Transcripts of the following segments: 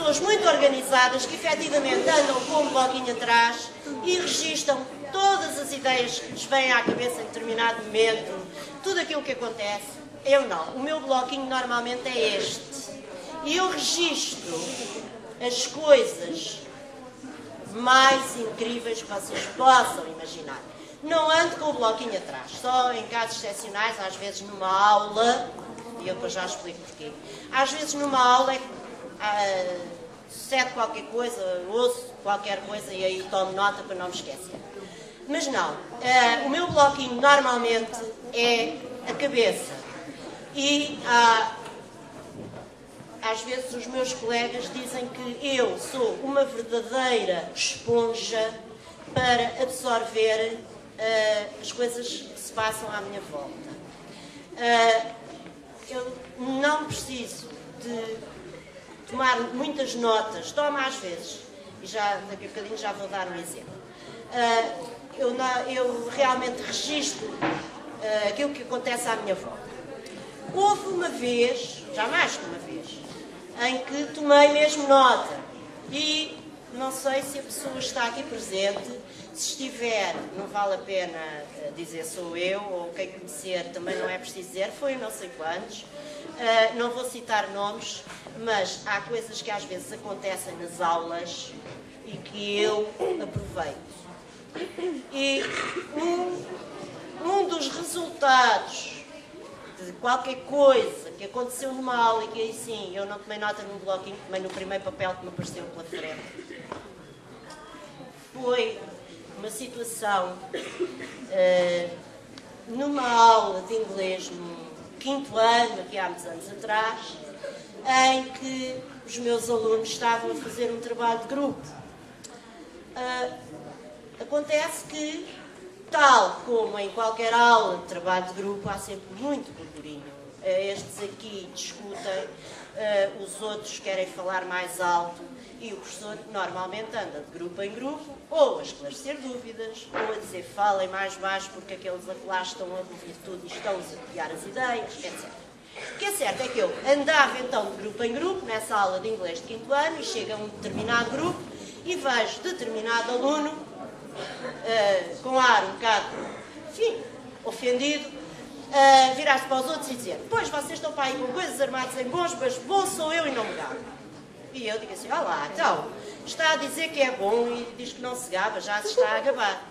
pessoas muito organizadas que efetivamente andam com um bloquinho atrás e registam todas as ideias que lhes vêm à cabeça em determinado momento, tudo aquilo que acontece. Eu não. O meu bloquinho normalmente é este. E eu registro as coisas mais incríveis que vocês possam imaginar. Não ando com o bloquinho atrás, só em casos excepcionais, às vezes numa aula, e eu depois já explico porquê. Às vezes numa aula sucede qualquer coisa, ouço qualquer coisa e aí tomo nota para não me esquecer. Mas não, o meu bloquinho normalmente é a cabeça. E às vezes os meus colegas dizem que eu sou uma verdadeira esponja para absorver as coisas que se passam à minha volta. Eu não preciso de tomar muitas notas, tomo às vezes, e daqui a bocadinho já vou dar um exemplo. Eu realmente registro aquilo que acontece à minha volta. Houve uma vez, já mais que uma vez, em que tomei mesmo nota e não sei se a pessoa está aqui presente, se estiver, não vale a pena dizer sou eu, ou quem conhecer também não é preciso dizer, foi não sei quantos, não vou citar nomes, mas há coisas que às vezes acontecem nas aulas e que eu aproveito. E um dos resultados de qualquer coisa que aconteceu numa aula e que aí sim eu não tomei nota num bloquinho, tomei no primeiro papel que me apareceu pela frente, foi uma situação numa aula de inglês no 5º ano, aqui há muitos anos atrás, em que os meus alunos estavam a fazer um trabalho de grupo. Acontece que, tal como em qualquer aula de trabalho de grupo, há sempre muito burburinho. Estes aqui discutem, os outros querem falar mais alto e o professor normalmente anda de grupo em grupo, ou a esclarecer dúvidas, ou a dizer falem mais baixo porque aqueles acolá estão a ouvir tudo e estão-nos a copiar as ideias, etc. O que é certo é que eu andava então de grupo em grupo, nessa aula de inglês de 5º ano, e chega um determinado grupo e vejo determinado aluno com ar um bocado, enfim, ofendido, virar-se para os outros e dizer: pois, vocês estão para aí com coisas armadas em bons, mas bom sou eu e não me gabo. E eu digo assim: olá, então, está a dizer que é bom e diz que não se gaba, já se está a gabar.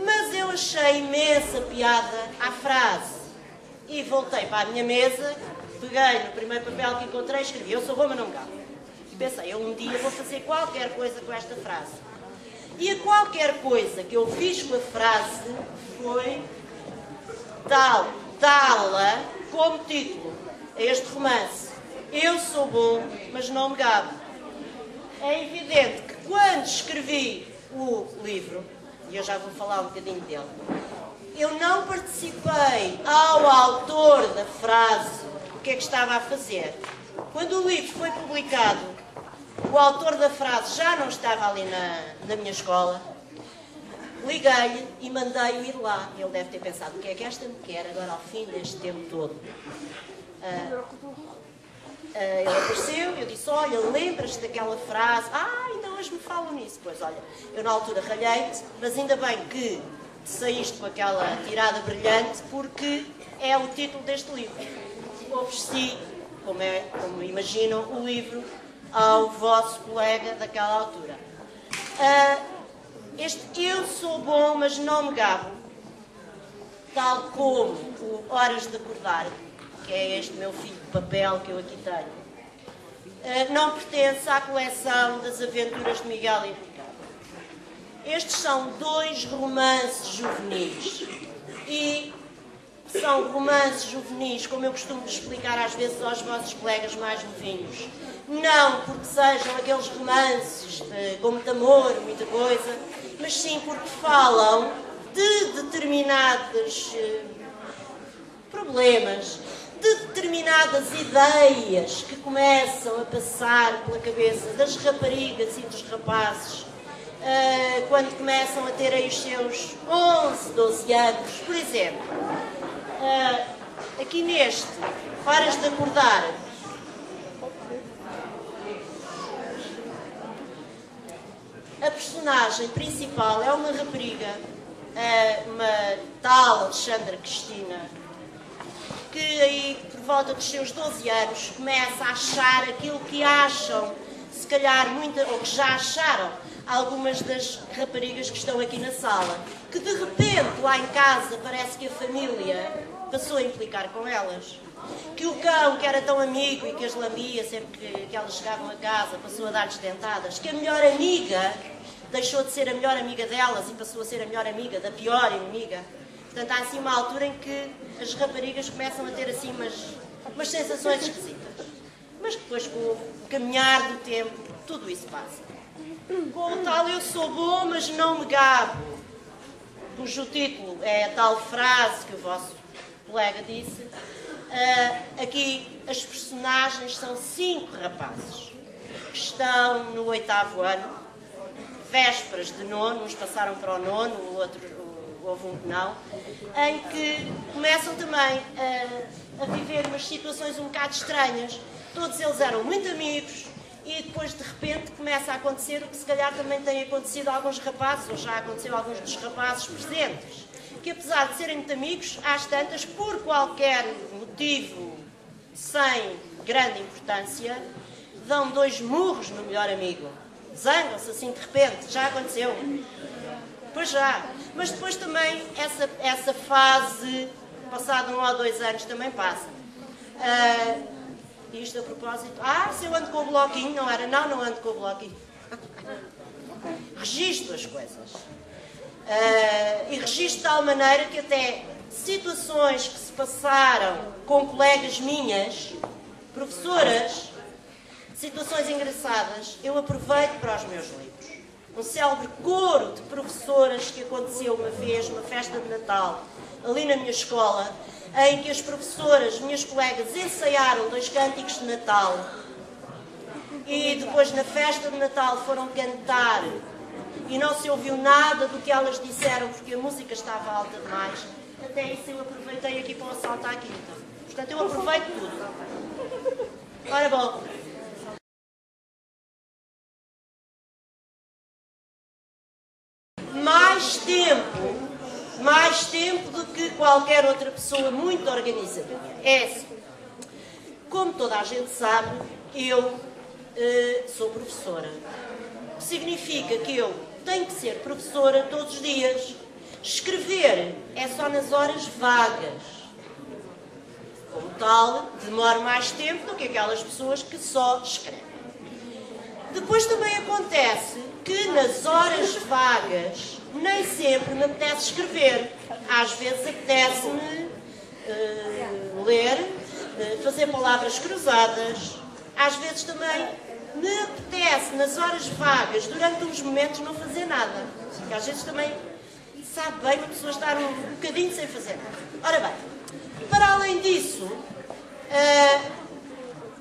Mas eu achei imensa piada à frase e voltei para a minha mesa, peguei no primeiro papel que encontrei e escrevi: eu sou bom, mas não me gabo. E pensei, eu um dia vou fazer qualquer coisa com esta frase. E a qualquer coisa que eu fiz com a frase foi dá-la como título a este romance: eu sou bom, mas não me gabo. É evidente que quando escrevi o livro, e eu já vou falar um bocadinho dele, eu não participei ao autor da frase o que é que estava a fazer. Quando o livro foi publicado, o autor da frase já não estava ali na minha escola. Liguei-lhe e mandei-o ir lá. Ele deve ter pensado: o que é que esta me quer agora ao fim deste tempo todo? Ele apareceu, eu disse: olha, lembras-te daquela frase? Ainda hoje me falam nisso. Pois olha, eu na altura ralhei-te, mas ainda bem que saíste com aquela tirada brilhante, porque é o título deste livro. Ofereci, como imaginam, o livro ao vosso colega daquela altura. Este eu sou bom, mas não me gabo, tal como o Horas de Acordar, que é este meu filho de papel que eu aqui tenho, não pertence à coleção das aventuras de Miguel e Ricardo. Estes são 2 romances juvenis. E são romances juvenis, como eu costumo explicar às vezes aos vossos colegas mais novinhos. Não porque sejam aqueles romances com muito amor, muita coisa, mas sim porque falam de determinados problemas, de determinadas ideias que começam a passar pela cabeça das raparigas e dos rapazes quando começam a ter aí os seus 11, 12 anos. Por exemplo, aqui neste Horas de Acordar, personagem principal é uma rapariga, uma tal Alexandra Cristina, que aí, por volta dos seus 12 anos, começa a achar aquilo que acham, se calhar, ou que já acharam, algumas das raparigas que estão aqui na sala, que de repente, lá em casa, parece que a família passou a implicar com elas. Que o cão, que era tão amigo e que as lambia sempre que elas chegavam a casa, passou a dar-lhes dentadas. Que a melhor amiga deixou de ser a melhor amiga delas e passou a ser a melhor amiga da pior inimiga. Portanto, há assim uma altura em que as raparigas começam a ter assim umas sensações esquisitas. Mas depois, com o caminhar do tempo, tudo isso passa. Com o tal eu sou bom, mas não me gabo, cujo título é a tal frase que o vosso colega disse. Aqui as personagens são 5 rapazes que estão no 8º ano, vésperas de nono, uns passaram para o nono, o outro houve um que não, em que começam também a viver umas situações um bocado estranhas. Todos eles eram muito amigos e depois de repente começa a acontecer o que se calhar também tem acontecido a alguns rapazes, ou já aconteceu a alguns dos rapazes presentes, que apesar de serem muito amigos, às tantas, por qualquer motivo sem grande importância, dão 2 murros no melhor amigo. Zangam-se assim de repente, já aconteceu. Pois já. Mas depois também essa fase, passado 1 ou 2 anos, também passa. Isto a propósito. Se eu ando com o bloquinho, não era? Não ando com o bloquinho. Registro as coisas. E registro de tal maneira que até situações que se passaram com colegas minhas, professoras, situações engraçadas, eu aproveito para os meus livros. Um célebre coro de professoras que aconteceu uma vez, numa festa de Natal, ali na minha escola, em que as professoras, minhas colegas, ensaiaram 2 cânticos de Natal e depois na festa de Natal foram cantar e não se ouviu nada do que elas disseram porque a música estava alta demais. Até isso eu aproveitei aqui para o assalto à quinta. Portanto, eu aproveito tudo. Ora bom. Mais tempo do que qualquer outra pessoa muito organizadora. É assim. Como toda a gente sabe, eu sou professora. O que significa que eu tenho que ser professora todos os dias. Escrever é só nas horas vagas. Como tal, demora mais tempo do que aquelas pessoas que só escrevem. Depois também acontece que nas horas vagas nem sempre me apetece escrever. Às vezes apetece-me ler, fazer palavras cruzadas. Às vezes também me apetece, nas horas vagas, durante uns momentos, não fazer nada. Porque às vezes também sabe bem uma pessoa estar um bocadinho sem fazer nada. Ora bem, para além disso,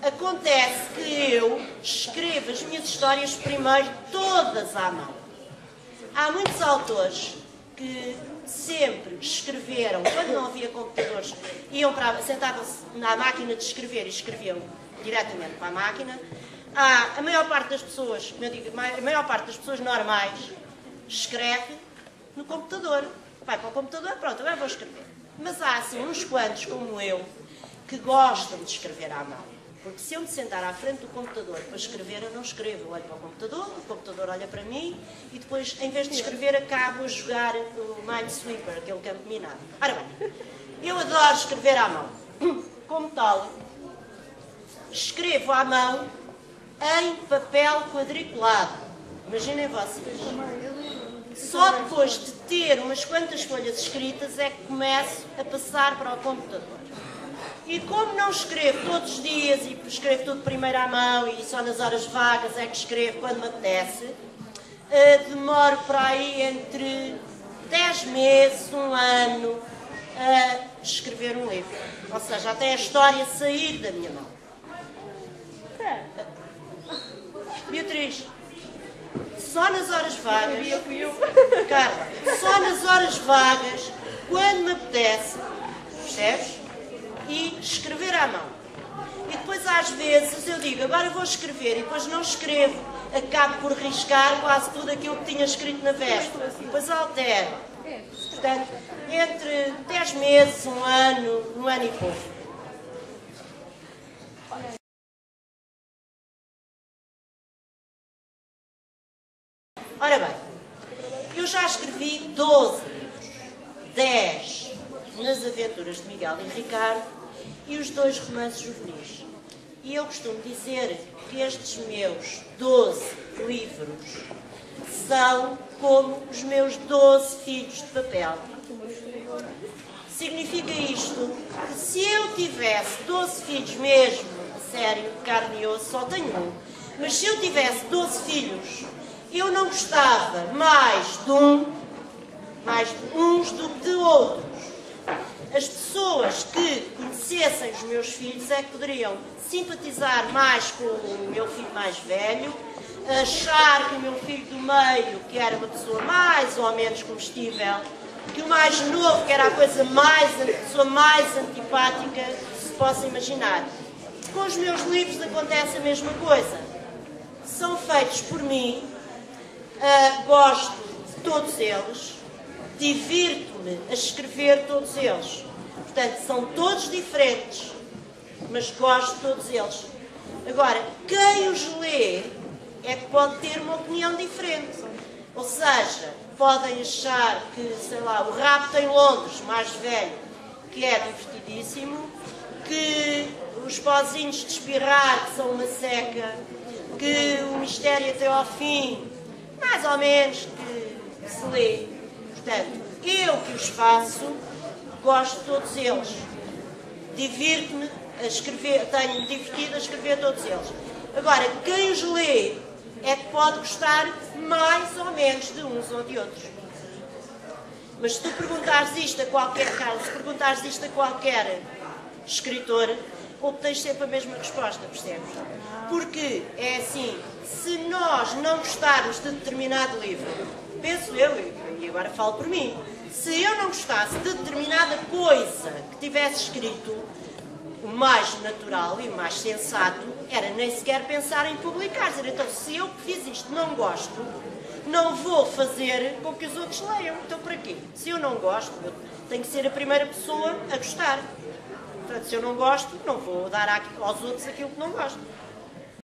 acontece que eu escrevo as minhas histórias primeiro todas à mão. Há muitos autores que sempre escreveram, quando não havia computadores, sentavam-se na máquina de escrever e escreviam diretamente para a máquina. A maior parte das pessoas, como eu digo, a maior parte das pessoas normais escreve no computador. Vai para o computador, pronto, agora vou escrever. Mas há assim uns quantos, como eu, que gostam de escrever à mão. Porque se eu me sentar à frente do computador para escrever, eu não escrevo. Eu olho para o computador olha para mim e depois, em vez de escrever, acabo a jogar o Minesweeper, aquele campo minado. Ora bem, eu adoro escrever à mão. Como tal, escrevo à mão em papel quadriculado. Imaginem vocês. Só depois de ter umas quantas folhas escritas é que começo a passar para o computador. E como não escrevo todos os dias e escrevo tudo primeiro à mão e só nas horas vagas é que escrevo quando me apetece, demoro para aí entre 10 meses, 1 ano, a escrever um livro. Ou seja, até a história sair da minha mão. Beatriz, só nas horas vagas, Carla, só nas horas vagas, quando me apetece, percebes? E escrever à mão. E depois às vezes eu digo, agora vou escrever, e depois não escrevo. acabo por riscar quase tudo aquilo que tinha escrito na véspera. E depois altero. Portanto, entre 10 meses, um ano e pouco. Ora bem, eu já escrevi 12 livros, 10 nas aventuras de Miguel e Ricardo e os 2 romances juvenis. E eu costumo dizer que estes meus 12 livros são como os meus 12 filhos de papel. Significa isto que se eu tivesse 12 filhos mesmo, a sério, de carne e osso, só tenho um, mas se eu tivesse 12 filhos, eu não gostava mais de uns do que de outros. As pessoas que conhecessem os meus filhos é que poderiam simpatizar mais com o meu filho mais velho, achar que o meu filho do meio, que era uma pessoa mais ou menos comestível, que o mais novo, que era a pessoa mais antipática que se possa imaginar. Com os meus livros acontece a mesma coisa. São feitos por mim. Gosto de todos eles, divirto-me a escrever todos eles. Portanto, são todos diferentes, mas gosto de todos eles. Agora, quem os lê é que pode ter uma opinião diferente. Ou seja, podem achar que, sei lá, o Rapto em Londres, mais velho, que é divertidíssimo, que os Pozinhos de Espirrar, que são uma seca, que o Mistério até ao fim, mais ou menos, que se lê. Portanto, eu que os faço, gosto de todos eles. Divirto-me a escrever, tenho-me divertido a escrever todos eles. Agora, quem os lê é que pode gostar mais ou menos de uns ou de outros. Mas se tu perguntares isto a qualquer caso, se perguntares isto a qualquer escritor, obtens sempre a mesma resposta, percebes? Porque é assim, se nós não gostarmos de determinado livro, penso eu, e agora falo por mim, se eu não gostasse de determinada coisa que tivesse escrito, o mais natural e o mais sensato era nem sequer pensar em publicar. Dizer, então, se eu que fiz isto não gosto, não vou fazer com que os outros leiam. Então, para quê? Se eu não gosto, eu tenho que ser a primeira pessoa a gostar. Portanto, se eu não gosto, não vou dar aos outros aquilo que não gosto.